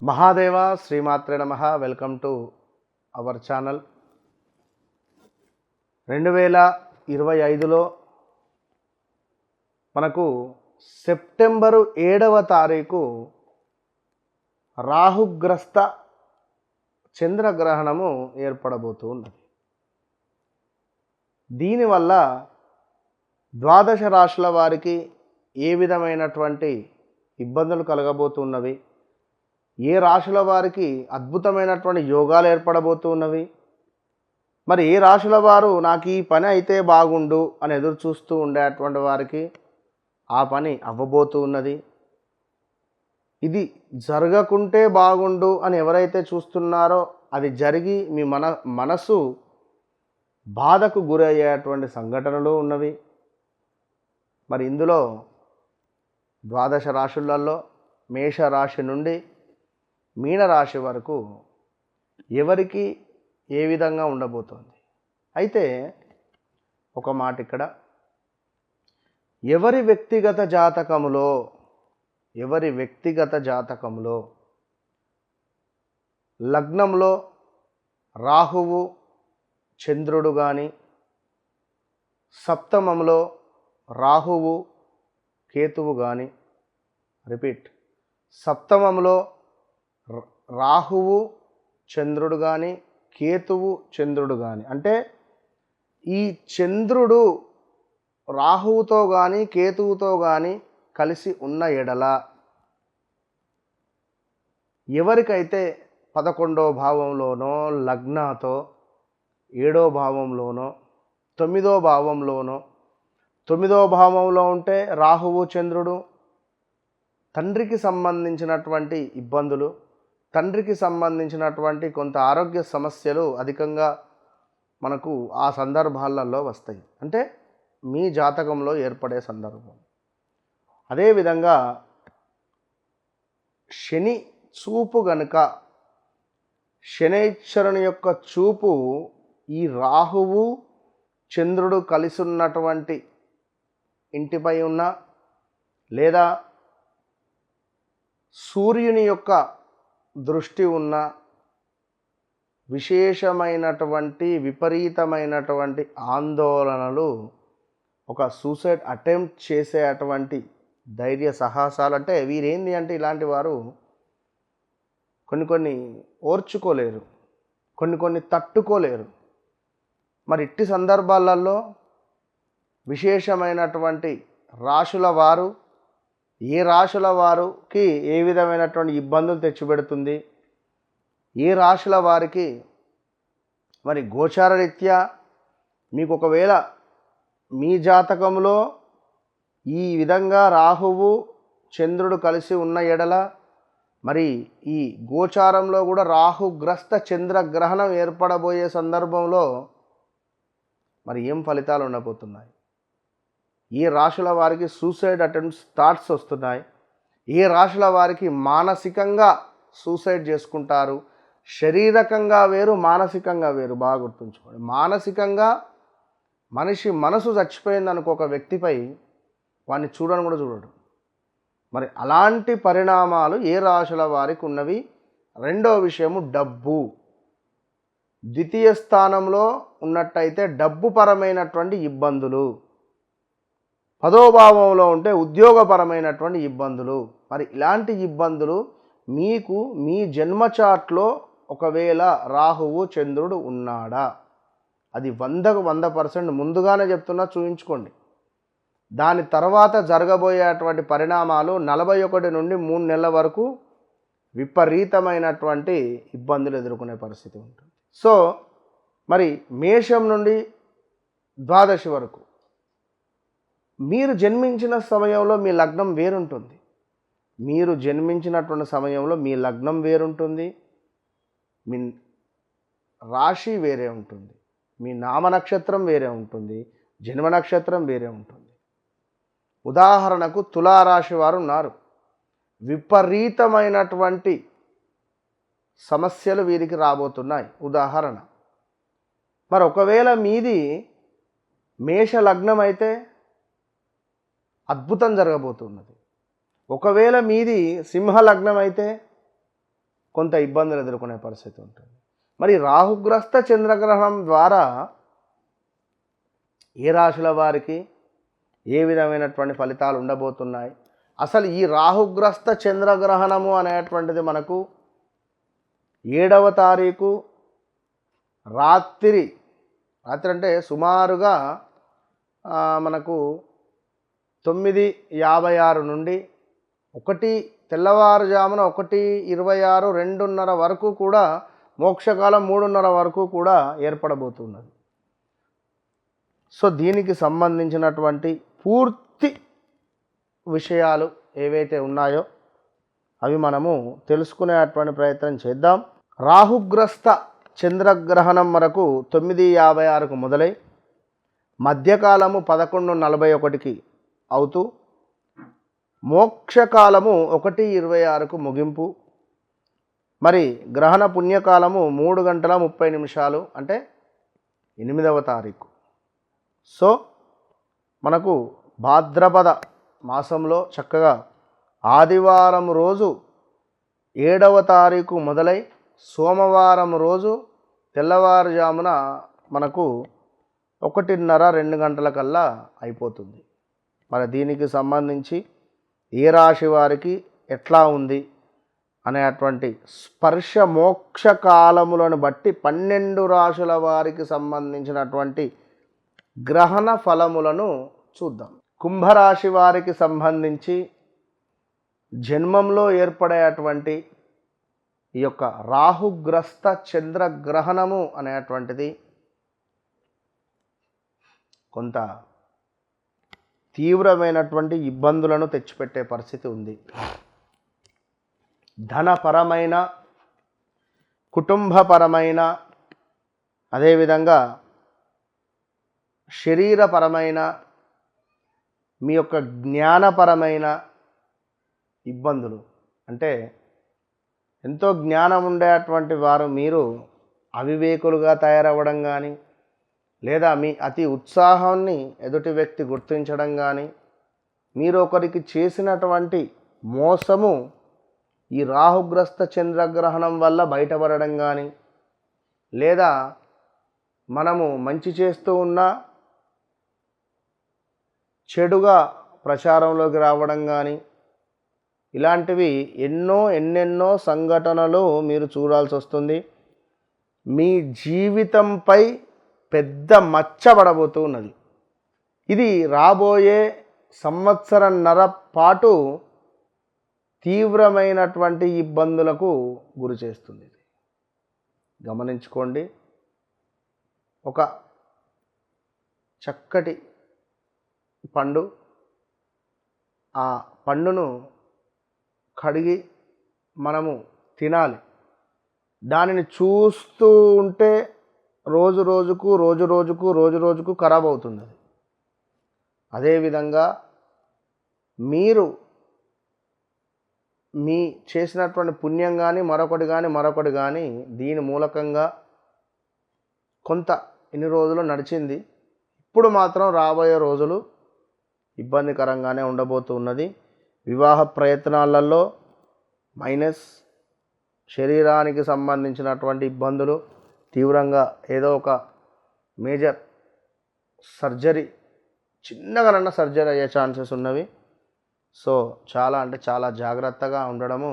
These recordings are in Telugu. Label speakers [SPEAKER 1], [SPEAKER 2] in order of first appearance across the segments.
[SPEAKER 1] మహాదేవ శ్రీమాత్రే నమః. Welcome to our channel. 2025లో మనకు సెప్టెంబరు 7వ తారీఖు రాహుగ్రస్త చంద్రగ్రహణము ఏర్పడబోతున్నది. దీనివల్ల ద్వాదశ రాశుల వారికి ఏ విధమైనటువంటి ఇబ్బందులు కలగబోతున్నవి, ఏ రాశుల వారికి అద్భుతమైనటువంటి యోగాలు ఏర్పడబోతున్నవి, మరి ఏ రాశుల వారు నాకు ఈ పని అయితే బాగుండు అని ఎదురు చూస్తూ ఉండేటువంటి వారికి ఆ పని అవ్వబోతూ ఉన్నది. ఇది జరగకుంటే బాగుండు అని ఎవరైతే చూస్తున్నారో అది జరిగి మీ మనసు బాధకు గురయ్యేటువంటి సంఘటనలు ఉన్నవి. మరి ఇందులో ద్వాదశ రాశులలో మేషరాశి నుండి మీనరాశి వరకు ఎవరికి ఏ విధంగా ఉండబోతోంది. అయితే ఒక మాట ఇక్కడ, ఎవరి వ్యక్తిగత జాతకములో లగ్నంలో రాహువు చంద్రుడు కానీ, సప్తమంలో రాహువు కేతువు కానీ, సప్తమంలో రాహువు చంద్రుడు కానీ, కేతువు చంద్రుడు కానీ, అంటే ఈ చంద్రుడు రాహువుతో కానీ కేతువుతో కానీ కలిసి ఉన్న ఎడల ఎవరికైతే 11వ భావంలోనో లగ్నాతో 7వ భావంలోనో 9వ భావంలోనో, 9వ భావంలో ఉంటే రాహువు చంద్రుడు తండ్రికి సంబంధించినటువంటి ఇబ్బందులు, తండ్రికి సంబంధించినటువంటి కొంత ఆరోగ్య సమస్యలు అధికంగా మనకు ఆ సందర్భాలలో వస్తాయి. అంటే మీ జాతకంలో ఏర్పడే సందర్భం. అదేవిధంగా శని చూపు గనుక, శనైశ్వరుని యొక్క చూపు ఈ రాహువు చంద్రుడు కలిసి ఉన్నటువంటి ఇంటిపై ఉన్న, లేదా సూర్యుని యొక్క దృష్టి ఉన్న, విపరీతమైనటువంటి ఆందోళనలు, ఒక సూసైడ్ అటెంప్ట్ చేసేటువంటి ధైర్య సాహసాలు, అంటే వీరేంది అంటే ఇలాంటి వారు కొన్ని ఓర్చుకోలేరు, కొన్ని తట్టుకోలేరు. మరి ఇట్టి సందర్భాలలో విశేషమైనటువంటి రాశుల వారు, ఏ రాశుల వారికి ఏ విధమైనటువంటి ఇబ్బందులు తెచ్చిపెడుతుంది, ఏ రాశుల వారికి మరి గోచార రీత్యా మీకు ఒకవేళ మీ జాతకంలో ఈ విధంగా రాహువు చంద్రుడు కలిసి ఉన్న ఎడల, మరి ఈ గోచారంలో కూడా రాహుగ్రస్త చంద్రగ్రహణం ఏర్పడబోయే సందర్భంలో మరి ఏం ఫలితాలు ఉండబోతున్నాయి, ఏ రాశుల వారికి సూసైడ్ అటెంప్ట్స్ థాట్స్ వస్తున్నాయి, ఏ రాశుల వారికి మానసికంగా సూసైడ్ చేసుకుంటారు. శారీరకంగా వేరు, మానసికంగా వేరు. బాగా గుర్తుంచుకోండి. మానసికంగా మనిషి మనసు చచ్చిపోయింది అనుకో ఒక వ్యక్తిపై, వాడిని చూడని కూడా చూడడు. మరి అలాంటి పరిణామాలు ఏ రాశుల వారికి ఉన్నవి. రెండో విషయము డబ్బు. ద్వితీయ స్థానంలో ఉన్నట్టయితే డబ్బు పరమైనటువంటి ఇబ్బందులు, 10వ భావంలో ఉంటే ఉద్యోగపరమైనటువంటి ఇబ్బందులు. మరి ఇలాంటి ఇబ్బందులు మీకు మీ జన్మ చార్ట్లో ఒకవేళ రాహువు చంద్రుడు ఉన్నాడా, అది 100% ముందుగానే చెప్తున్నా, చూయించుకోండి. దాని తర్వాత జరగబోయేటువంటి పరిణామాలు 41 నుండి 3 నెలల వరకు విపరీతమైనటువంటి ఇబ్బందులు ఎదుర్కొనే పరిస్థితి ఉంటుంది. సో మరి మేషం నుండి ద్వాదశి వరకు మీరు జన్మించిన సమయంలో మీ లగ్నం వేరుంటుంది. మీరు జన్మించినటువంటి సమయంలో మీ లగ్నం వేరుంటుంది, మీ రాశి వేరే ఉంటుంది, మీ నామ నక్షత్రం వేరే ఉంటుంది, జన్మ నక్షత్రం వేరే ఉంటుంది. ఉదాహరణకు తులారాశి వారు ఉన్నారు. విపరీతమైనటువంటి సమస్యలు వీరికి రాబోతున్నాయి. ఉదాహరణ, మరి ఒకవేళ మీది మేష లగ్నం అయితే అద్భుతం జరగబోతున్నది. ఒకవేళ మీది సింహ లగ్నం అయితే కొంత ఇబ్బందులు ఎదుర్కొనే పరిస్థితి ఉంటుంది. మరి రాహుగ్రస్త చంద్రగ్రహణం ద్వారా ఏ రాశుల వారికి ఏ విధమైనటువంటి ఫలితాలు ఉండబోతున్నాయి, అసలు ఈ రాహుగ్రస్త చంద్రగ్రహణము అనేటువంటిది మనకు 7వ తారీఖు రాత్రి అంటే సుమారుగా మనకు 9:56 నుండి తెల్లవారుజామున 1:26 2:30 వరకు కూడా మోక్షకాలం 3:30 వరకు కూడా ఏర్పడబోతున్నది. సో దీనికి సంబంధించినటువంటి పూర్తి విషయాలు ఏవైతే ఉన్నాయో అవి మనము తెలుసుకునేటువంటి ప్రయత్నం చేద్దాం. రాహుగ్రస్త చంద్రగ్రహణం మనకు 9:56కు మొదలై మధ్యకాలము 11:41కి అవుతూ మోక్షకాలము 1:26కు ముగింపు. మరి గ్రహణ పుణ్యకాలము 3:30 అంటే 8వ తారీఖు. సో మనకు భాద్రపద మాసంలో చక్కగా ఆదివారం రోజు 7వ తారీఖు మొదలై సోమవారం రోజు తెల్లవారుజామున మనకు 1:30 2 అయిపోతుంది. మరి దీనికి సంబంధించి ఏ రాశి వారికి ఎట్లా ఉంది అనేటువంటి స్పర్శ మోక్ష కాలములను బట్టి 12 రాశుల వారికి సంబంధించినటువంటి గ్రహణ ఫలములను చూద్దాం. కుంభరాశి వారికి సంబంధించి జన్మంలో ఏర్పడేటువంటి ఈ యొక్క రాహుగ్రస్త చంద్రగ్రహణము అనేటువంటిది కొంత తీవ్రమైనటువంటి ఇబ్బందులను తెచ్చిపెట్టే పరిస్థితి ఉంది. ధనపరమైన, కుటుంబపరమైన, అదేవిధంగా శరీరపరమైన, మీ యొక్క జ్ఞానపరమైన ఇబ్బందులు. అంటే ఎంతో జ్ఞానం ఉండేటువంటి వారు మీరు అవివేకులుగా తయారవ్వడం కానీ, లేదా మీ అతి ఉత్సాహాన్ని ఎదుటి వ్యక్తి గుర్తించడం కానీ, మీరు ఒకరికి చేసినటువంటి మోసము ఈ రాహుగ్రస్త చంద్రగ్రహణం వల్ల బయటపడడం కానీ, లేదా మనము మంచి చేస్తూ ఉన్నా చెడుగా ప్రచారంలోకి రావడం కానీ, ఇలాంటివి ఎన్నెన్నో సంఘటనలు మీరు చూడాల్సి వస్తుంది. మీ జీవితంపై పెద్ద మచ్చ పడబోతూ ఉన్నది. ఇది రాబోయే సంవత్సరన్నర పాటు తీవ్రమైనటువంటి ఇబ్బందులకు గురి చేస్తుంది. గమనించుకోండి. ఒక చక్కటి పండు, ఆ పండును కడిగి మనము తినాలి. దానిని చూస్తూ ఉంటే రోజు రోజుకు ఖరాబ్ అవుతుంది. అదేవిధంగా మీరు మీ చేసినటువంటి పుణ్యం కానీ మరొకటి కానీ దీని మూలకంగా కొంత ఇన్ని రోజులు నడిచింది. ఇప్పుడు మాత్రం రాబోయే రోజులు ఇబ్బందికరంగానే ఉండబోతున్నది. వివాహ ప్రయత్నాలలో మైనస్, శరీరానికి సంబంధించినటువంటి ఇబ్బందులు తీవ్రంగా, ఏదో ఒక మేజర్ సర్జరీ, చిన్నగానన్నా సర్జరీ అయ్యే ఛాన్సెస్ ఉన్నవి. సో చాలా జాగ్రత్తగా ఉండడము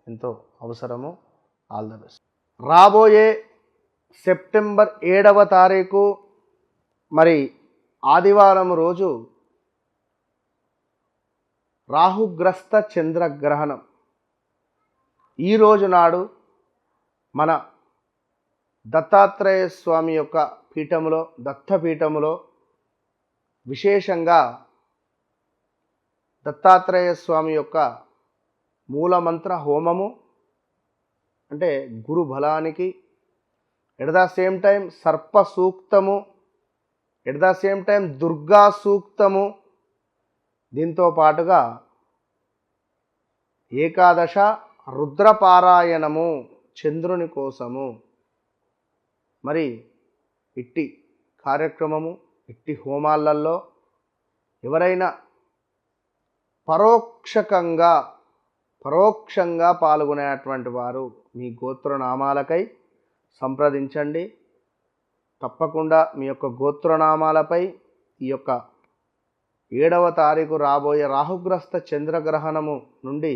[SPEAKER 1] ఎంతో అవసరము. All the best. రాబోయే సెప్టెంబర్ 7వ తారీఖు మరి ఆదివారం రోజు రాహుగ్రస్త చంద్రగ్రహణం. ఈరోజు నాడు మన దత్తాత్రేయ స్వామి యొక్క పీఠములో, దత్తపీఠములో విశేషంగా దత్తాత్రేయ స్వామి యొక్క మూలమంత్ర హోమము, అంటే గురు బలానికి, ఎట్ ద సేమ్ టైం సర్ప సూక్తము, at the same time Durga సూక్తము, దీంతో పాటుగా ఏకాదశ రుద్రపారాయణము చంద్రుని కోసము. మరి ఇట్టి కార్యక్రమము, ఇట్టి హోమాలలో ఎవరైనా పరోక్షంగా పాల్గొనేటువంటి వారు మీ గోత్రనామాలకై సంప్రదించండి. తప్పకుండా మీ యొక్క గోత్రనామాలపై ఈ యొక్క 7వ తారీఖు రాబోయే రాహుగ్రస్త చంద్రగ్రహణము నుండి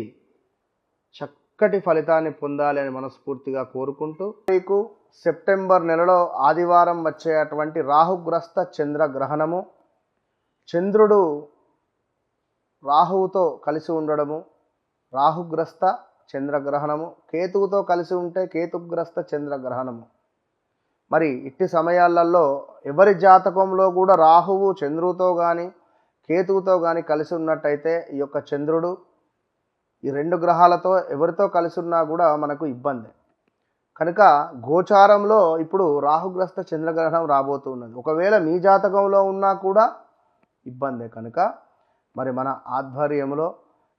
[SPEAKER 1] చక్కటి ఫలితాన్ని పొందాలి అని మనస్ఫూర్తిగా కోరుకుంటూ, మీకు సెప్టెంబర్ నెలలో ఆదివారం వచ్చేటువంటి రాహుగ్రస్త చంద్రగ్రహణము, చంద్రుడు రాహువుతో కలిసి ఉండడము రాహుగ్రస్త చంద్రగ్రహణము, కేతువుతో కలిసి ఉంటే కేతుగ్రస్త చంద్రగ్రహణము. మరి ఇట్టి సమయాలలో ఎవరి జాతకంలో కూడా రాహువు చంద్రుడితో కానీ కేతువుతో కానీ కలిసి ఉన్నట్టయితే ఈ యొక్క చంద్రుడు ఈ 2 గ్రహాలతో ఎవరితో కలిసి ఉన్నా కూడా మనకు ఇబ్బంది. కనుక గోచారంలో ఇప్పుడు రాహుగ్రస్త చంద్రగ్రహణం రాబోతున్నది. ఒకవేళ మీ జాతకంలో ఉన్నా కూడా ఇబ్బందే. కనుక మరి మన ఆధ్వర్యంలో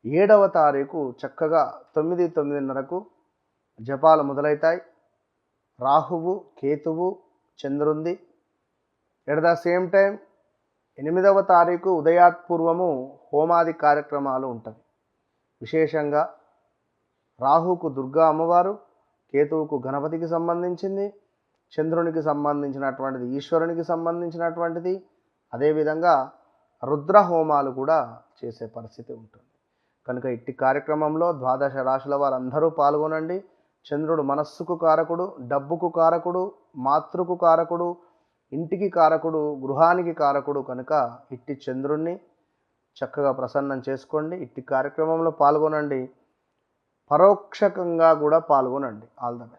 [SPEAKER 1] 7వ తారీఖు చక్కగా 9:30కు జపాలు మొదలవుతాయి. రాహువు కేతువు చంద్రుంది. ఎట్ ద సేమ్ టైం 8వ తారీఖు ఉదయాత్పూర్వము హోమాది కార్యక్రమాలు ఉంటాయి. విశేషంగా రాహువుకు దుర్గా అమ్మవారు, కేతువుకు గణపతికి సంబంధించింది, చంద్రునికి సంబంధించినటువంటిది ఈశ్వరునికి సంబంధించినటువంటిది, అదేవిధంగా రుద్ర హోమాలు కూడా చేసే పరిస్థితి ఉంటుంది. కనుక ఇట్టి కార్యక్రమంలో 12 రాశుల వారందరూ పాల్గొనండి. చంద్రుడు మనస్సుకు కారకుడు, డబ్బుకు కారకుడు, మాతృకు కారకుడు, ఇంటికి కారకుడు, గృహానికి కారకుడు. కనుక ఇట్టి చంద్రుణ్ణి చక్కగా ప్రసన్నం చేసుకోండి. ఇట్టి కార్యక్రమంలో పాల్గొనండి. పరోక్షకంగా కూడా పాల్గొనండి. All the best.